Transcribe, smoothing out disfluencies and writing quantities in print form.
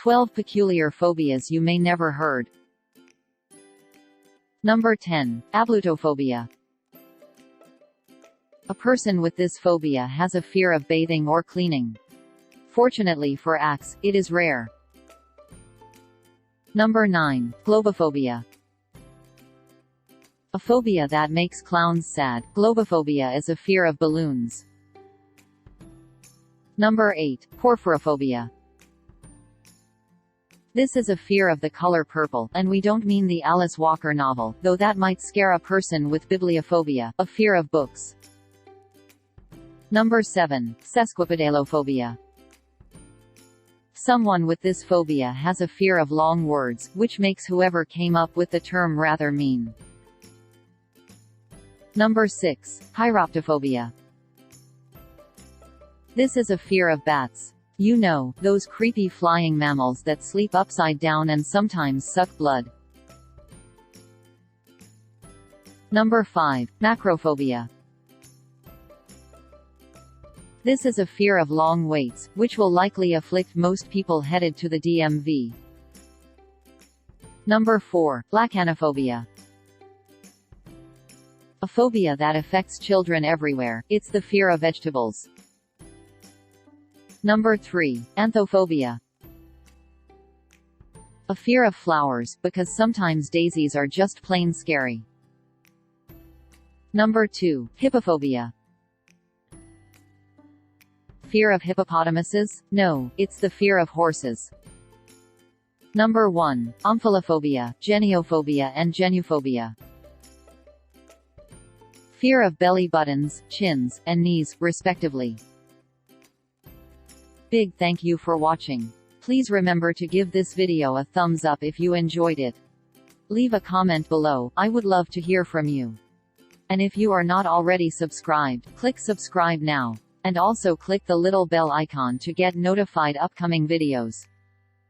12 peculiar phobias you may never heard. Number 10. Ablutophobia. A person with this phobia has a fear of bathing or cleaning. Fortunately for ACS, it is rare. Number 9. Globophobia. A phobia that makes clowns sad. Globophobia is a fear of balloons. Number 8. Porphyrophobia. This is a fear of the color purple, and we don't mean the Alice Walker novel, though that might scare a person with bibliophobia, a fear of books. Number 7. Sesquipedalophobia. Someone with this phobia has a fear of long words, which makes whoever came up with the term rather mean. Number 6. Chiroptophobia. This is a fear of bats. You know, those creepy flying mammals that sleep upside down and sometimes suck blood. Number 5. Macrophobia. This is a fear of long waits, which will likely afflict most people headed to the DMV. Number 4. Lacanophobia. A phobia that affects children everywhere. It's the fear of vegetables. Number 3. Anthophobia. A fear of flowers, because sometimes daisies are just plain scary. Number 2. Hippophobia. Fear of hippopotamuses? No, it's the fear of horses. Number 1. Omphallophobia, geniophobia and genuphobia. Fear of belly buttons, chins, and knees, respectively. Big thank you for watching. Please remember to give this video a thumbs up if you enjoyed it. Leave a comment below, I would love to hear from you. And if you are not already subscribed, click subscribe now. And also click the little bell icon to get notified upcoming videos.